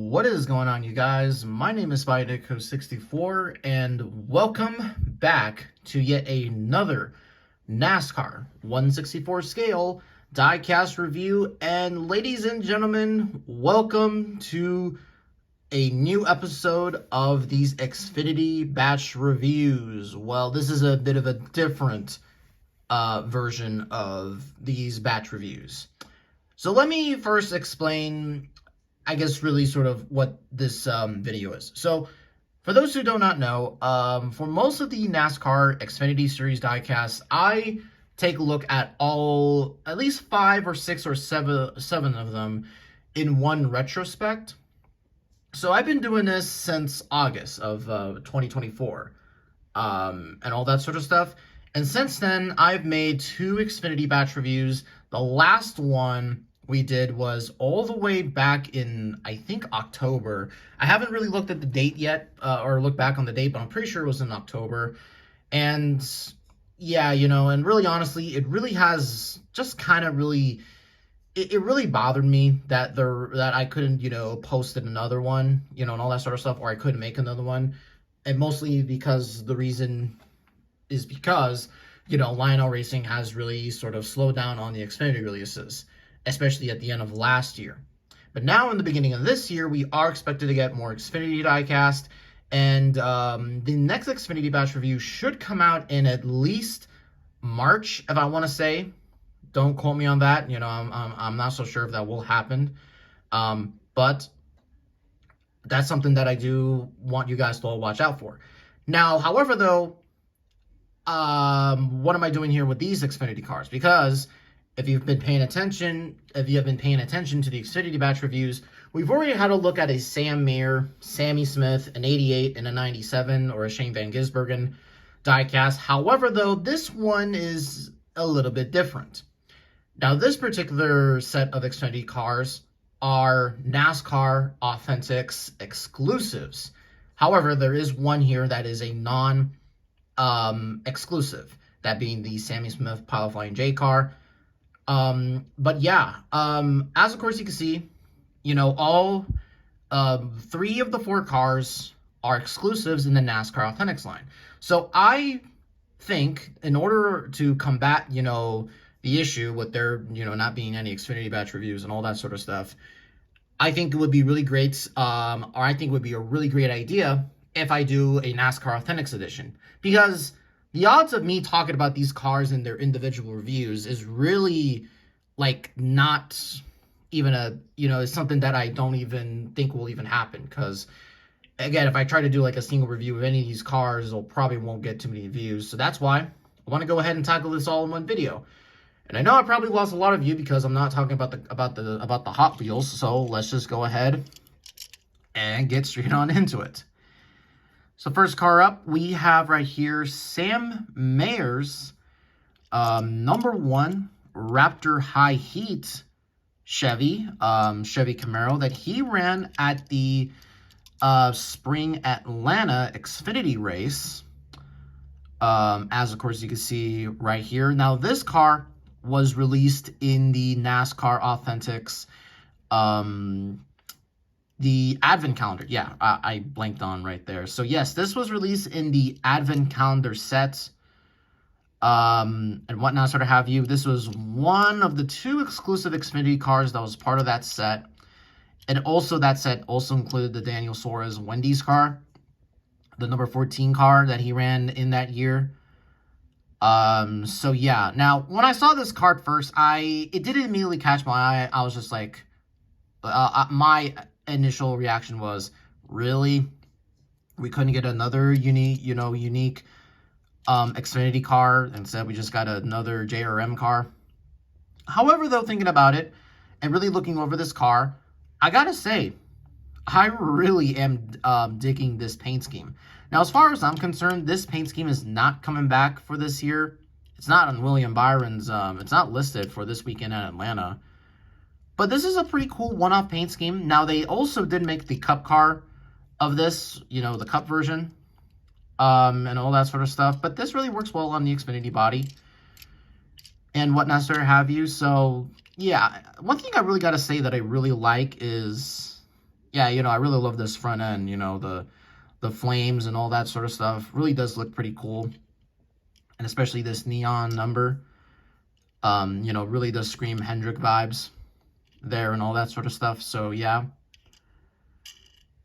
What is going on, you guys? My name is SpyDico64, and welcome back to yet another NASCAR 1/64 scale diecast review. And ladies and gentlemen, welcome to a new episode of these Xfinity batch reviews. Well, this is a bit of a different version of these batch reviews. So let me first explain, I guess, really sort of what this video is. So for those who do not know, for most of the NASCAR Xfinity Series diecasts, I take a look at at least 5 or 6 or 7 of them in one retrospect. So I've been doing this since August of 2024 and all that sort of stuff. And since then, I've made 2 Xfinity batch reviews. The last one we did was all the way back in, I think, October. I haven't really looked at the date yet, or looked back on the date, but I'm pretty sure it was in October. And yeah, and really honestly, it really has just kind of really, it really bothered me that I couldn't, post another one, and all that sort of stuff, or I couldn't make another one. And mostly because the reason is because, Lionel Racing has really sort of slowed down on the Xfinity releases, especially at the end of last year. But now in the beginning of this year, we are expected to get more Xfinity diecast, and the next Xfinity batch review should come out in at least March, if I want to say. Don't quote me on that. I'm not so sure if that will happen. But that's something that I do want you guys to all watch out for. Now, however, though, what am I doing here with these Xfinity cars? Because if you have been paying attention to the Xfinity batch reviews, we've already had a look at a Sam Mayer, Sammy Smith, an 88 and a 97, or a Shane Van Gisbergen diecast. However, though, this one is a little bit different. Now, this particular set of Xfinity cars are NASCAR Authentics exclusives. However, there is one here that is a non-exclusive, that being the Sammy Smith Pilot Flying J car. But yeah, as of course you can see, all 3 of the 4 cars are exclusives in the NASCAR Authentics line. So I think in order to combat, the issue with there, not being any Xfinity batch reviews and all that sort of stuff, I think it would be really great, or I think it would be a really great idea if I do a NASCAR Authentics edition, because the odds of me talking about these cars in their individual reviews is really, not even it's something that I don't even think will even happen. Because, again, if I try to do, a single review of any of these cars, it probably won't get too many views. So that's why I want to go ahead and tackle this all in one video. And I know I probably lost a lot of you because I'm not talking about the Hot Wheels. So let's just go ahead and get straight on into it. So first car up, we have right here Sam Mayer's number 1 Raptor High Heat Chevy Camaro that he ran at the Spring Atlanta Xfinity race. As of course you can see right here. Now this car was released in the NASCAR Authentics the Advent calendar. Yeah, I blanked on right there. So yes, this was released in the Advent calendar set, and whatnot, sort of have you. This was one of the 2 exclusive Xfinity cars that was part of that set. And also that set also included the Daniel Suarez Wendy's car, the number 14 car that he ran in that year. So yeah, now when I saw this card first, it didn't immediately catch my eye. I was just like, my initial reaction was, really? We couldn't get another unique Xfinity car. Instead, we just got another JRM car. However, though, thinking about it and really looking over this car, I gotta say, I really am digging this paint scheme. Now, as far as I'm concerned, this paint scheme is not coming back for this year. It's not on William Byron's, it's not listed for this weekend at Atlanta. But this is a pretty cool one-off paint scheme. Now, they also did make the Cup car of this, the Cup version, and all that sort of stuff. But this really works well on the Xfinity body and whatnot, sort of have you. So, yeah, one thing I really got to say that I really like is, yeah, you know, I really love this front end, you know, the flames and all that sort of stuff. Really does look pretty cool. And especially this neon number, you know, really does scream Hendrick vibes there and all that sort of stuff. So, yeah.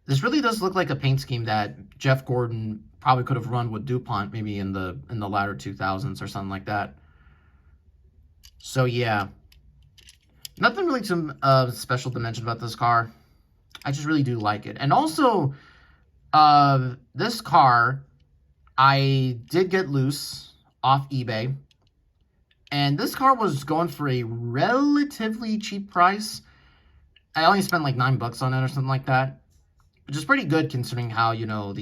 This really does look like a paint scheme that Jeff Gordon probably could have run with DuPont maybe in the latter 2000s or something like that. So, yeah. Nothing really too special to mention about this car. I just really do like it. And also, this car, I did get loose off eBay. And this car was going for a relatively cheap price. I only spent like $9 on it or something like that. Which is pretty good considering how, you know,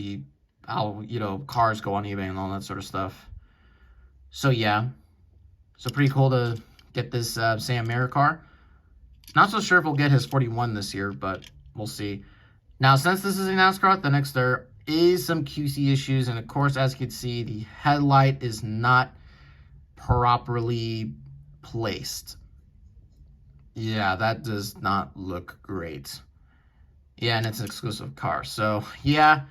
cars go on eBay and all that sort of stuff. So, yeah. So, pretty cool to get this Sam Mayer car. Not so sure if we'll get his 41 this year, but we'll see. Now, since this is a NASCAR Authentic, there is some QC issues. And, of course, as you can see, the headlight is not properly placed. Yeah, that does not look great. Yeah, and it's an exclusive car. So, yeah,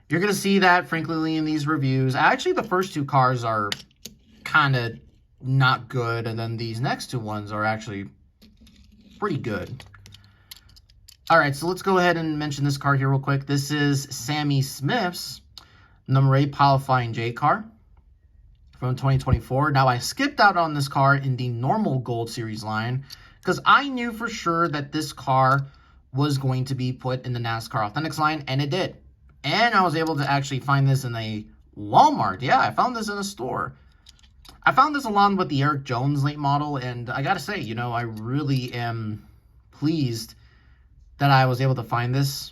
you're going to see that, frankly, in these reviews. Actually, the first two cars are kind of not good. And then these next two ones are actually pretty good. All right, so let's go ahead and mention this car here real quick. This is Sammy Smith's number 8 Qualifying J car from 2024. Now, I skipped out on this car in the normal Gold Series line because I knew for sure that this car was going to be put in the NASCAR Authentics line, and it did. And I was able to actually find this in a Walmart. Yeah, I found this in a store. I found this along with the Eric Jones late model, and I gotta say, you know, I really am pleased that I was able to find this.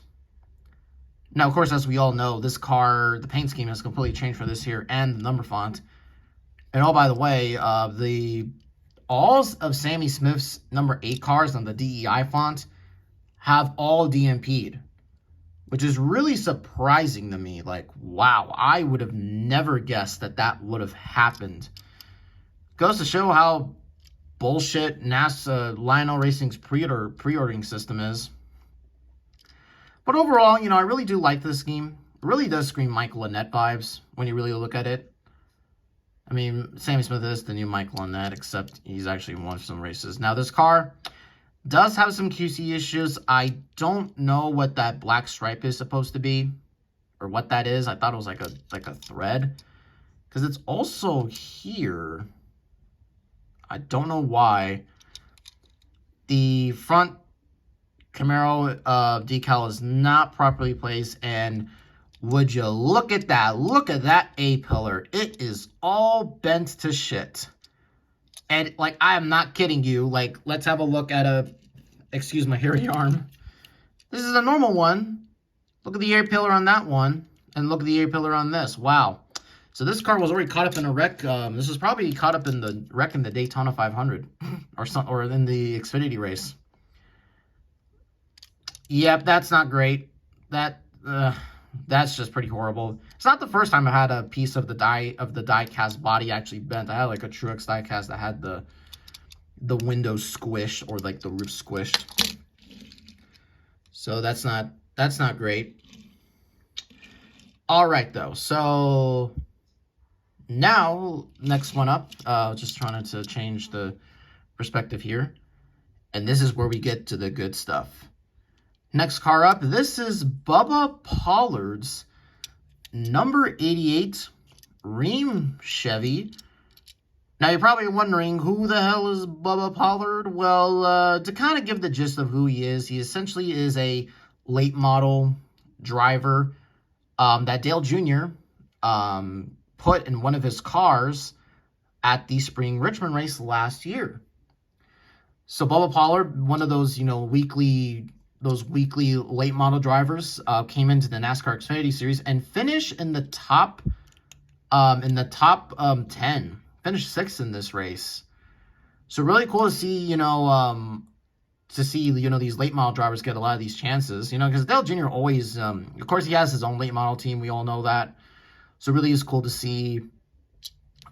Now, of course, as we all know, this car, the paint scheme has completely changed for this here and the number font. And oh, by the way, all of Sammy Smith's number 8 cars on the DEI font have all DMP'd, which is really surprising to me. Like, wow, I would have never guessed that that would have happened. Goes to show how bullshit NASA Lionel Racing's pre-ordering system is. But overall, you know, I really do like this scheme. It really does scream Michael Annett vibes when you really look at it. I mean, Sammy Smith is the new Michael Annett, except he's actually won some races. Now, this car does have some QC issues. I don't know what that black stripe is supposed to be, or what that is. I thought it was like a thread, because it's also here. I don't know why. The front Camaro decal is not properly placed, and would you look at that? Look at that A-pillar. It is all bent to shit. And, like, I am not kidding you. Like, let's have a look at excuse my hairy arm. This is a normal one. Look at the A-pillar on that one, and look at the A-pillar on this. Wow. So this car was already caught up in a wreck. This was probably caught up in the wreck in the Daytona 500 or in the Xfinity race. Yep, that's not great. That's just pretty horrible. It's not the first time I had a piece of the die cast body actually bent. I had like a Truex die cast that had the windows squished, or like the roof squished. So that's not great. All right though. So now next one up. Just trying to change the perspective here, and this is where we get to the good stuff. Next car up, this is Bubba Pollard's number 88 Rheem Chevy. Now, you're probably wondering, who the hell is Bubba Pollard? Well, to kind of give the gist of who he essentially is a late model driver that Dale Jr. Put in one of his cars at the Spring Richmond race last year. So Bubba Pollard, one of those, you know, weekly late model drivers, came into the NASCAR Xfinity Series and finished in the top 10. Finished 6th in this race. So really cool to see, you know, these late model drivers get a lot of these chances, you know, because Dale Jr. always, of course, he has his own late model team. We all know that. So it really is cool to see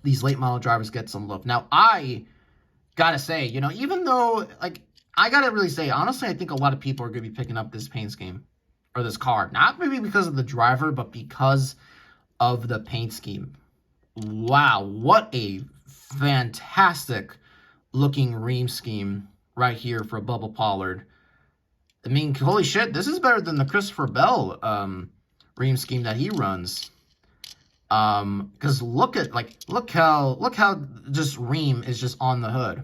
these late model drivers get some love. Now, I gotta say, you know, even though, like, I gotta really say, honestly, I think a lot of people are gonna be picking up this paint scheme. or this car. Not maybe because of the driver, but because of the paint scheme. Wow, what a fantastic looking Rheem scheme right here for Bubba Pollard. I mean, holy shit, this is better than the Christopher Bell Rheem scheme that he runs. Because look how just Rheem is just on the hood.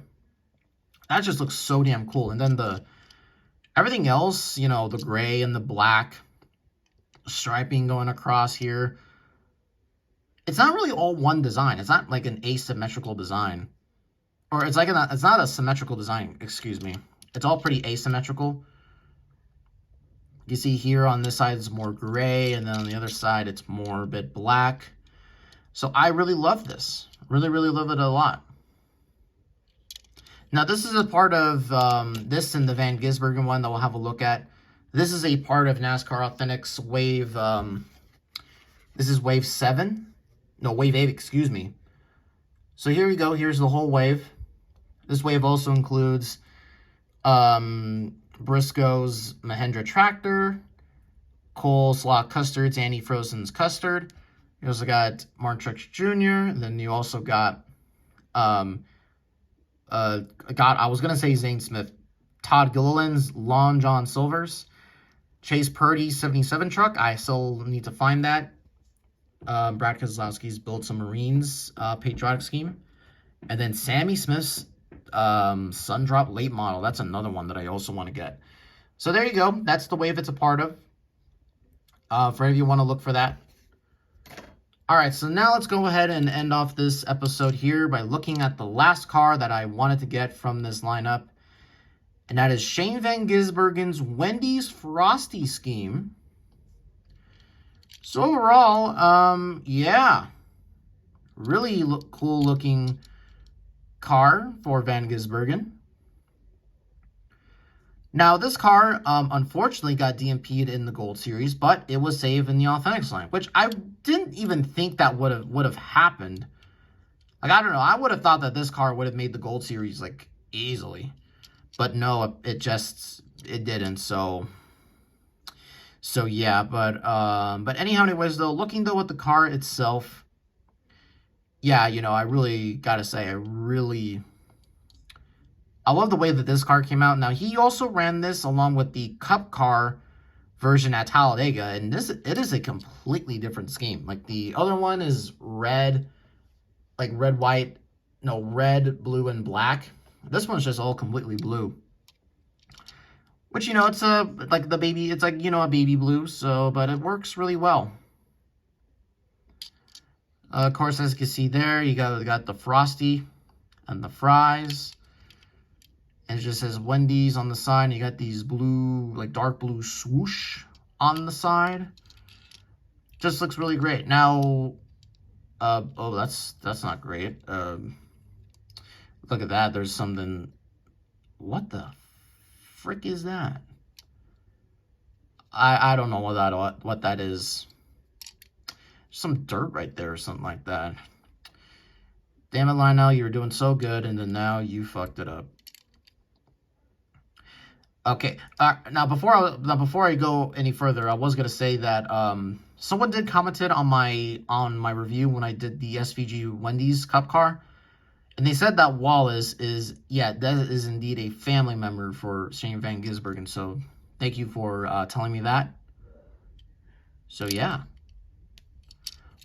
That just looks so damn cool. And then everything else, you know, the gray and the black striping going across here. It's not really all one design. It's not like an asymmetrical design. Or it's not a symmetrical design, excuse me. It's all pretty asymmetrical. You see here on this side it's more gray, and then on the other side it's more a bit black. So I really love this. Really, really love it a lot. Now this is a part of this and the Van Gisbergen one that we'll have a look at. This is a part of NASCAR Authentic's wave. This is wave 7. No, wave 8, excuse me. So here we go. Here's the whole wave. This wave also includes Briscoe's Mahindra Tractor, Cole Slaw Custard's Annie Frozen's Custard. You also got Martin Truex Jr. And then you also got, I was going to say Zane Smith, Todd Gilliland's Lon John Silver's, Chase Purdy's 77 truck. I still need to find that. Brad Keselowski's Build Some Marines patriotic scheme. And then Sammy Smith's Sundrop late model. That's another one that I also want to get. So there you go. That's the wave it's a part of. For any of you want to look for that. All right, so now let's go ahead and end off this episode here by looking at the last car that I wanted to get from this lineup. And that is Shane Van Gisbergen's Wendy's Frosty scheme. So overall, yeah, really cool looking car for Van Gisbergen. Now, this car, unfortunately, got DMP'd in the Gold Series, but it was saved in the Authentics line, which I didn't even think that would have happened. Like, I don't know. I would have thought that this car would have made the Gold Series, like, easily. But no, it didn't, so yeah, but anyhow, anyways, though, looking, though, at the car itself, yeah, you know, I really gotta say, I love the way that this car came out. Now, he also ran this along with the Cup car version at Talladega, and it is a completely different scheme. Like, the other one is red, like red, white, no, red, blue, and black. This one's just all completely blue. Which, you know, it's like the baby, it's like, you know, a baby blue, so, but it works really well. Of course, as you can see there, you got the Frosty and the fries. And it just says Wendy's on the side. And you got these blue, like dark blue swoosh on the side. Just looks really great. Now, oh, that's not great. Look at that. There's something. What the frick is that? I don't know what that is. Some dirt right there or something like that. Damn it, Lionel, you were doing so good, and then now you fucked it up. Okay, now before I go any further, I was gonna say that someone did commented on my review when I did the SVG Wendy's Cup car, and they said that Wallace is that is indeed a family member for Shane Van Gisbergen. So thank you for telling me that. So yeah.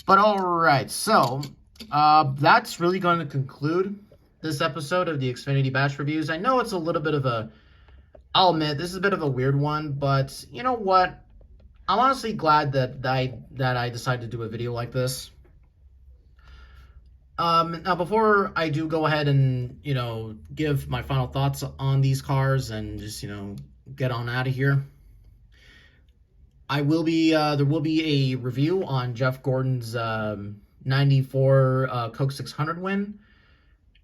But all right, so that's really going to conclude this episode of the Xfinity Batch Reviews. I know it's a little bit of a, I'll admit, this is a bit of a weird one, but you know what? I'm honestly glad that I decided to do a video like this. Now, before I do go ahead and, you know, give my final thoughts on these cars and just, you know, get on out of here, there will be a review on Jeff Gordon's 94 Coke 600 win.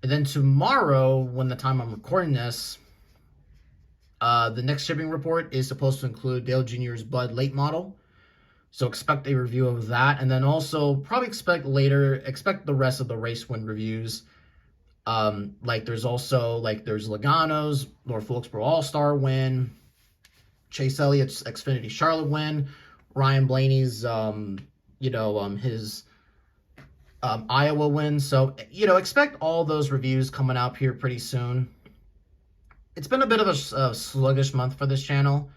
And then tomorrow, when the time I'm recording this, the next shipping report is supposed to include Dale Jr.'s Bud late model. So expect a review of that. And then also probably expect the rest of the race win reviews. Like there's Logano's North Wilkesboro All-Star win, Chase Elliott's Xfinity Charlotte win, Ryan Blaney's, his Iowa win. So, expect all those reviews coming out here pretty soon. It's been a bit of a sluggish month for this channel.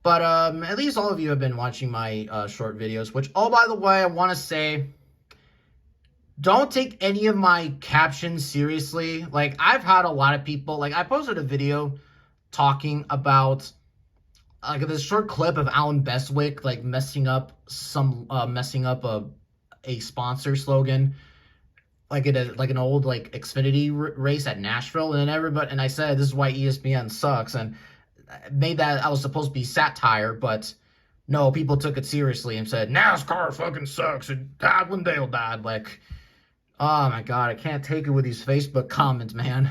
But at least all of you have been watching my short videos, which, oh, by the way, I want to say, don't take any of my captions seriously. Like, I've had a lot of people, like, I posted a video talking about, like, this short clip of Alan Bestwick, like, messing up a sponsor slogan, like an old, like, Xfinity race at Nashville, and I said, this is why ESPN sucks, and made that I was supposed to be satire, but no, people took it seriously and said, NASCAR fucking sucks, and died when Dale died. Like, oh my god, I can't take it with these Facebook comments, man.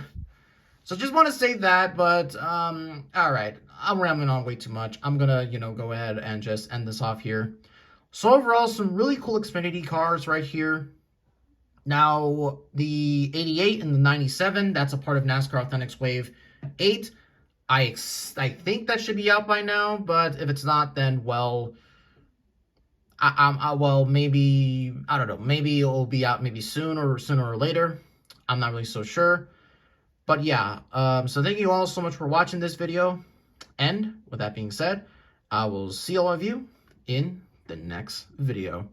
So just want to say that, but, alright, I'm rambling on way too much. I'm gonna, go ahead and just end this off here. So overall, some really cool Xfinity cars right here. Now, the 88 and the 97, that's a part of NASCAR Authentic's Wave 8. I think that should be out by now, but if it's not, then, well, maybe, I don't know, maybe it'll be out maybe sooner or later. I'm not really so sure. But yeah, so thank you all so much for watching this video. And with that being said, I will see all of you in the next video.